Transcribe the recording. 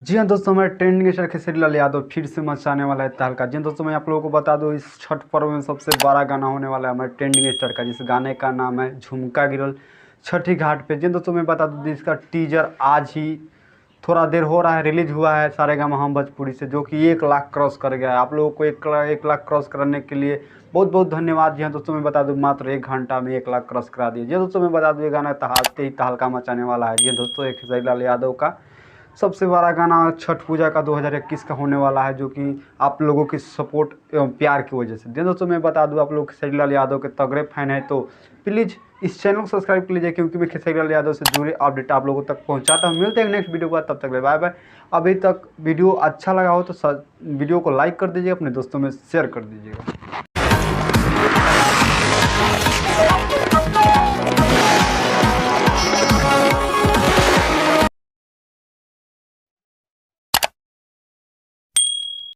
जी हाँ दोस्तों, हमारे ट्रेंडिंग स्टार खेसारी लाल यादव फिर से मचाने वाला है तहलका। जी हाँ दोस्तों, मैं आप लोगों को बता दूं, इस छठ पर्व में सबसे बड़ा गाना होने वाला है हमारे ट्रेंडिंग स्टार का, जिस गाने का नाम है झुमका गिरल छठी घाट पे। जी हाँ दोस्तों, मैं बता दूं इसका टीजर आज ही थोड़ा देर हो रहा है रिलीज हुआ है सारेगामा हम भोजपुरी से, जो कि 1 लाख क्रॉस कर गया है। आप लोगों को 1 लाख क्रॉस करने के लिए बहुत बहुत धन्यवाद। जी हाँ दोस्तों, मैं बता दूं मात्र 1 घंटा में 1 लाख क्रॉस करा दिए। जी हाँ दोस्तों, मैं बता दूं ये गाना तहाते ही तहलका मचाने वाला है। जी हाँ दोस्तों, एक खेसारी लाल यादव का सबसे बड़ा गाना छठ पूजा का 2021 का होने वाला है, जो कि आप लोगों की सपोर्ट एवं प्यार की वजह से। दोस्तों, मैं बता दूं आप लोग खेसारी लाल यादव के तगड़े फैन हैं तो प्लीज़ इस चैनल को सब्सक्राइब कर लीजिए, क्योंकि मैं खेसारी लाल यादव से जुड़े अपडेट आप लोगों तक पहुंचाता हूं। मिलते हैं नेक्स्ट वीडियो का, तब तक बाय बाय। अभी तक वीडियो अच्छा लगा हो तो वीडियो को लाइक कर दीजिए, अपने दोस्तों में शेयर कर दीजिएगा।